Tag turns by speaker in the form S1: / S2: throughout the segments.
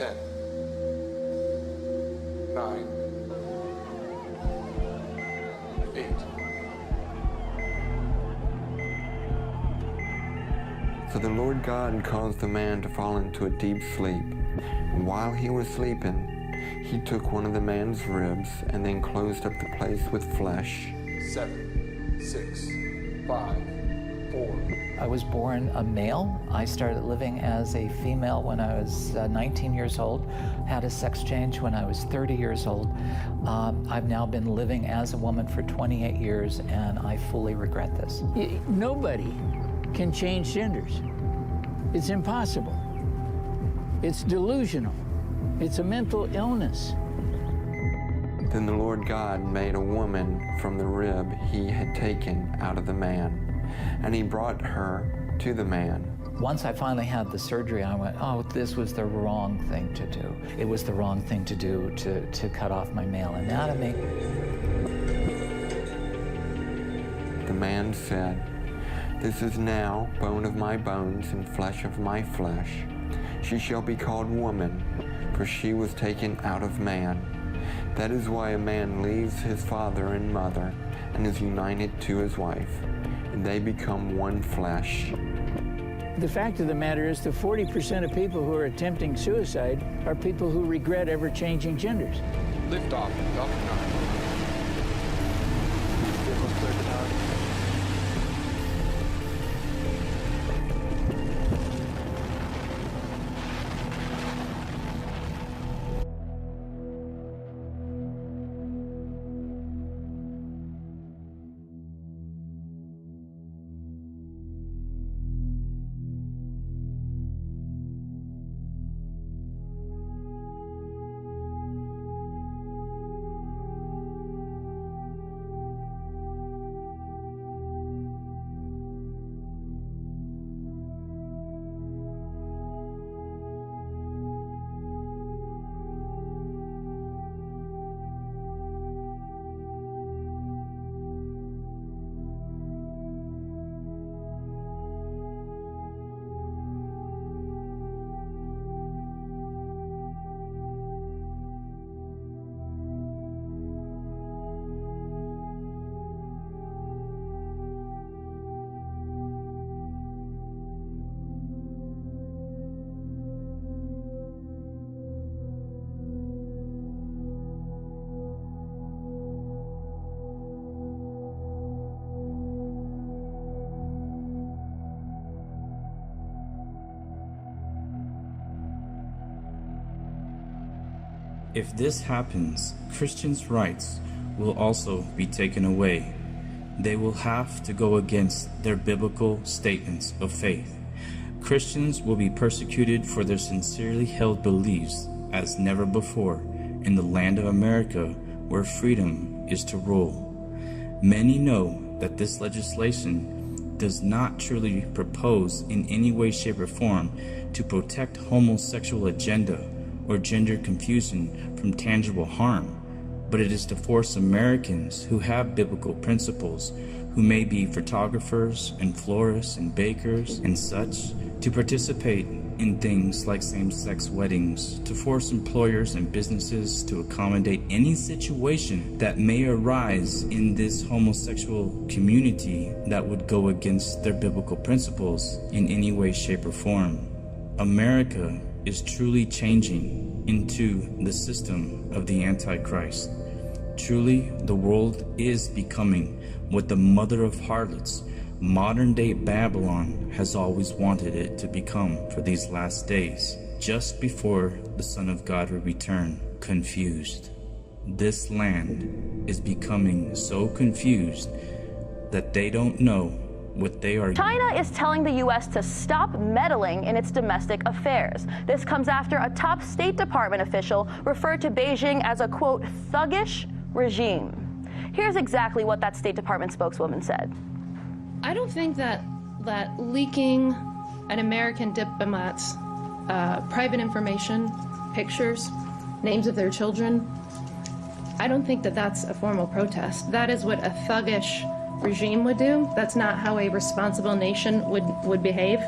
S1: 10, 9, 8.
S2: So the Lord God caused the man to fall into a deep sleep. And while he was sleeping, he took one of the man's ribs and then closed up the place with flesh.
S1: 7, 6, 5, 4.
S3: I was born a male. I started living as a female when I was 19 years old, had a sex change when I was 30 years old. I've now been living as a woman for 28 years, and I fully regret this.
S4: Nobody can change genders. It's impossible. It's delusional. It's a mental illness.
S2: Then the Lord God made a woman from the rib he had taken out of the man, and he brought her to the man.
S3: Once I finally had the surgery, I went, oh, this was the wrong thing to do. It was the wrong thing to do to cut off my male anatomy.
S2: The man said, "This is now bone of my bones and flesh of my flesh. She shall be called woman, for she was taken out of man. That is why a man leaves his father and mother and is united to his wife, and they become one flesh."
S4: The fact of the matter is that 40% of people who are attempting suicide are people who regret ever changing genders.
S1: Lift off, Falcon 9. Vehicles clear to tower.
S5: If this happens, Christians' rights will also be taken away. They will have to go against their biblical statements of faith. Christians will be persecuted for their sincerely held beliefs as never before in the land of America where freedom is to rule. Many know that this legislation does not truly propose in any way, shape, or form to protect homosexual agenda or gender confusion from tangible harm, but it is to force Americans who have biblical principles, who may be photographers and florists and bakers and such, to participate in things like same-sex weddings, to force employers and businesses to accommodate any situation that may arise in this homosexual community that would go against their biblical principles in any way, shape, or form. America is truly changing into the system of the Antichrist. Truly, the world is becoming what the mother of harlots, modern-day Babylon, has always wanted it to become for these last days, just before the Son of God will return. Confused. This land is becoming so confused that they don't know what they are.
S6: China is telling the U.S. to stop meddling in its domestic affairs. This comes after a top State Department official referred to Beijing as a, quote, thuggish regime. Here's exactly what that State Department spokeswoman said.
S7: I don't think that leaking an American diplomat's private information, pictures, names of their children, I don't think that that's a formal protest. That is what a thuggish regime would do. That's not how a responsible nation would behave.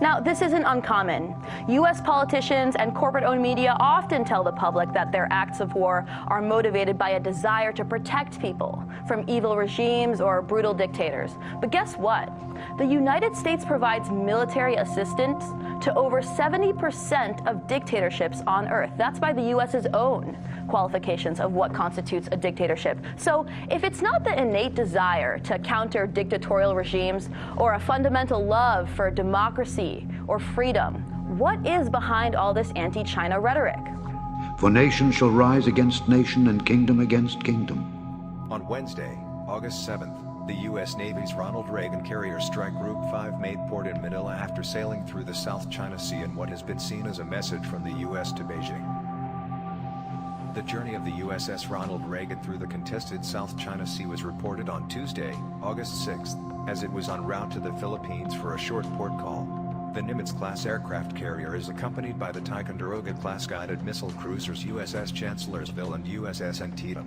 S6: Now, this isn't uncommon. U.S. politicians and corporate-owned media often tell the public that their acts of war are motivated by a desire to protect people from evil regimes or brutal dictators. But guess what? The United States provides military assistance to over 70% of dictatorships on Earth. That's by the U.S.'s own qualifications of what constitutes a dictatorship. So if it's not the innate desire to counter dictatorial regimes or a fundamental love for democracy or freedom, what is behind all this anti-China rhetoric?
S8: For nation shall rise against nation and kingdom against kingdom.
S9: On Wednesday, August 7th, the U.S. Navy's Ronald Reagan carrier Strike Group 5 made port in Manila after sailing through the South China Sea in what has been seen as a message from the U.S. to Beijing. The journey of the USS Ronald Reagan through the contested South China Sea was reported on Tuesday, August 6th, as it was en route to the Philippines for a short port call. The Nimitz-class aircraft carrier is accompanied by the Ticonderoga-class guided missile cruisers USS Chancellorsville and USS Antietam.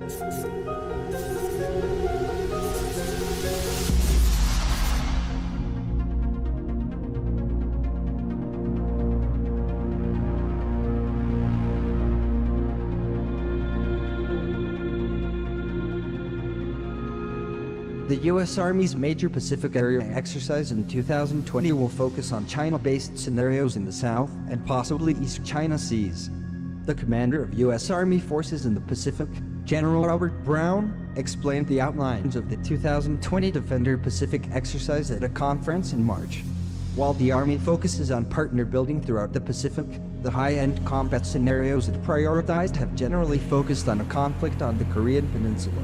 S10: The U.S. Army's major Pacific area exercise in 2020 will focus on China-based scenarios in the South and possibly East China Seas. The commander of U.S. Army forces in the Pacific, General Robert Brown, explained the outlines of the 2020 Defender Pacific exercise at a conference in March. While the Army focuses on partner building throughout the Pacific, the high-end combat scenarios it prioritized have generally focused on a conflict on the Korean Peninsula.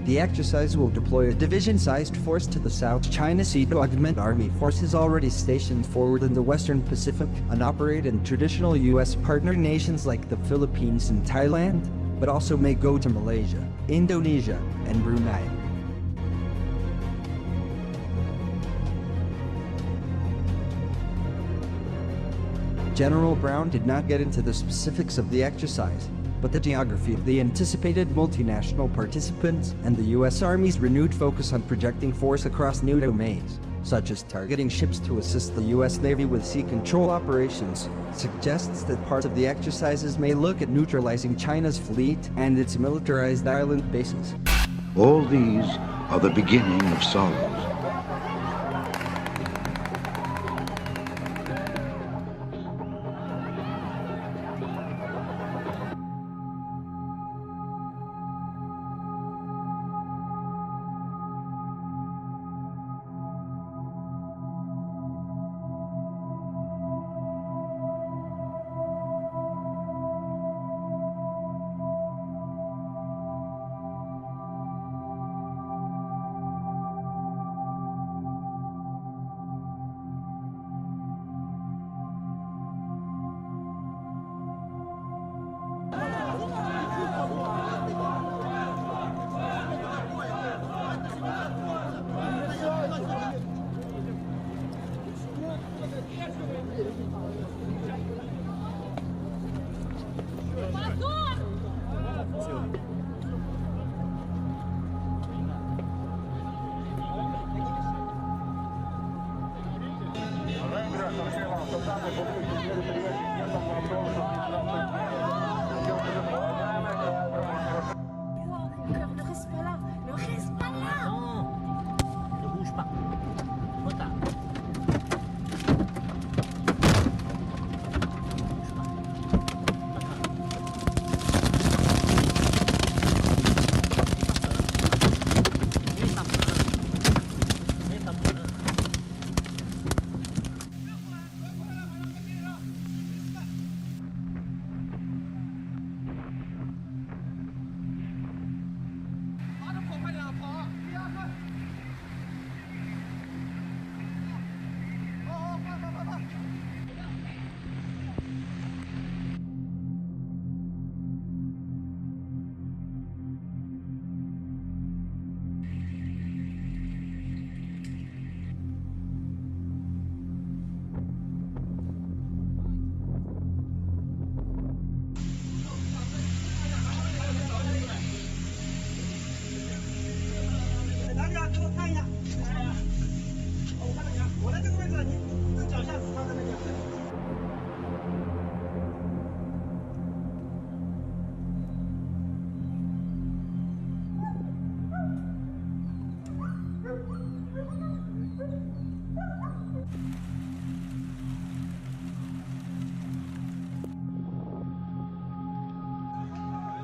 S10: The exercise will deploy a division-sized force to the South China Sea to augment Army forces already stationed forward in the Western Pacific and operate in traditional U.S. partner nations like the Philippines and Thailand, but also may go to Malaysia, Indonesia, and Brunei. General Brown did not get into the specifics of the exercise, but the geography of the anticipated multinational participants and the U.S. Army's renewed focus on projecting force across new domains, such as targeting ships to assist the U.S. Navy with sea control operations, suggests that parts of the exercises may look at neutralizing China's fleet and its militarized island bases.
S8: All these are the beginning of sorrows.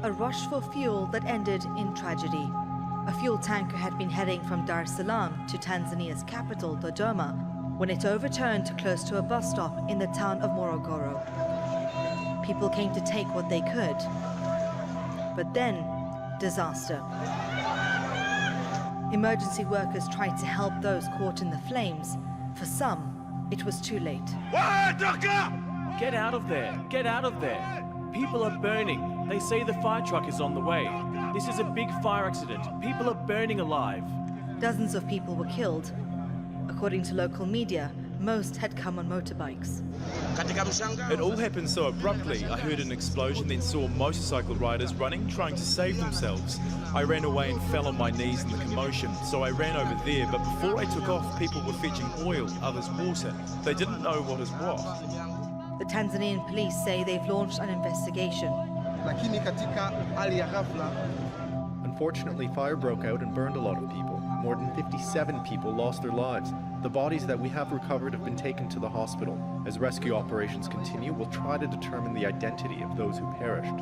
S11: a rush for fuel that ended in tragedy. A fuel tanker had been heading from Dar es Salaam to Tanzania's capital, Dodoma, when it overturned close to a bus stop in the town of Morogoro. People came to take what they could. But then, disaster. Emergency workers tried to help those caught in the flames. For some, it was too late.
S12: Get out of there! Get out of there! People are burning. They say the fire truck is on the way. This is a big fire accident. People are burning alive.
S11: Dozens of people were killed. According to local media, most had come on motorbikes.
S13: It all happened so abruptly. I heard an explosion, then saw motorcycle riders running, trying to save themselves. I ran away and fell on my knees in the commotion, so I ran over there, but before I took off, people were fetching oil, others water. They didn't know what is what.
S11: The Tanzanian police say they've launched an investigation.
S14: Unfortunately, fire broke out and burned a lot of people. More than 57 people lost their lives. The bodies that we have recovered have been taken to the hospital. As rescue operations continue, we'll try to determine the identity of those who perished.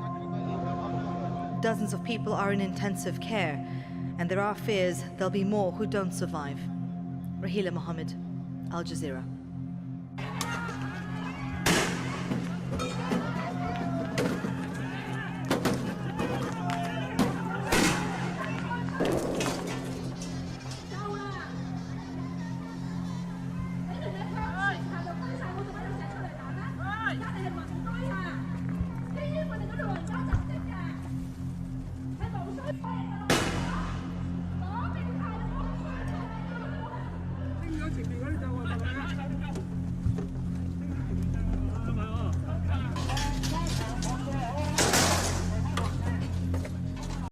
S11: Dozens of people are in intensive care, and there are fears there'll be more who don't survive. Rahila Mohammed, Al Jazeera.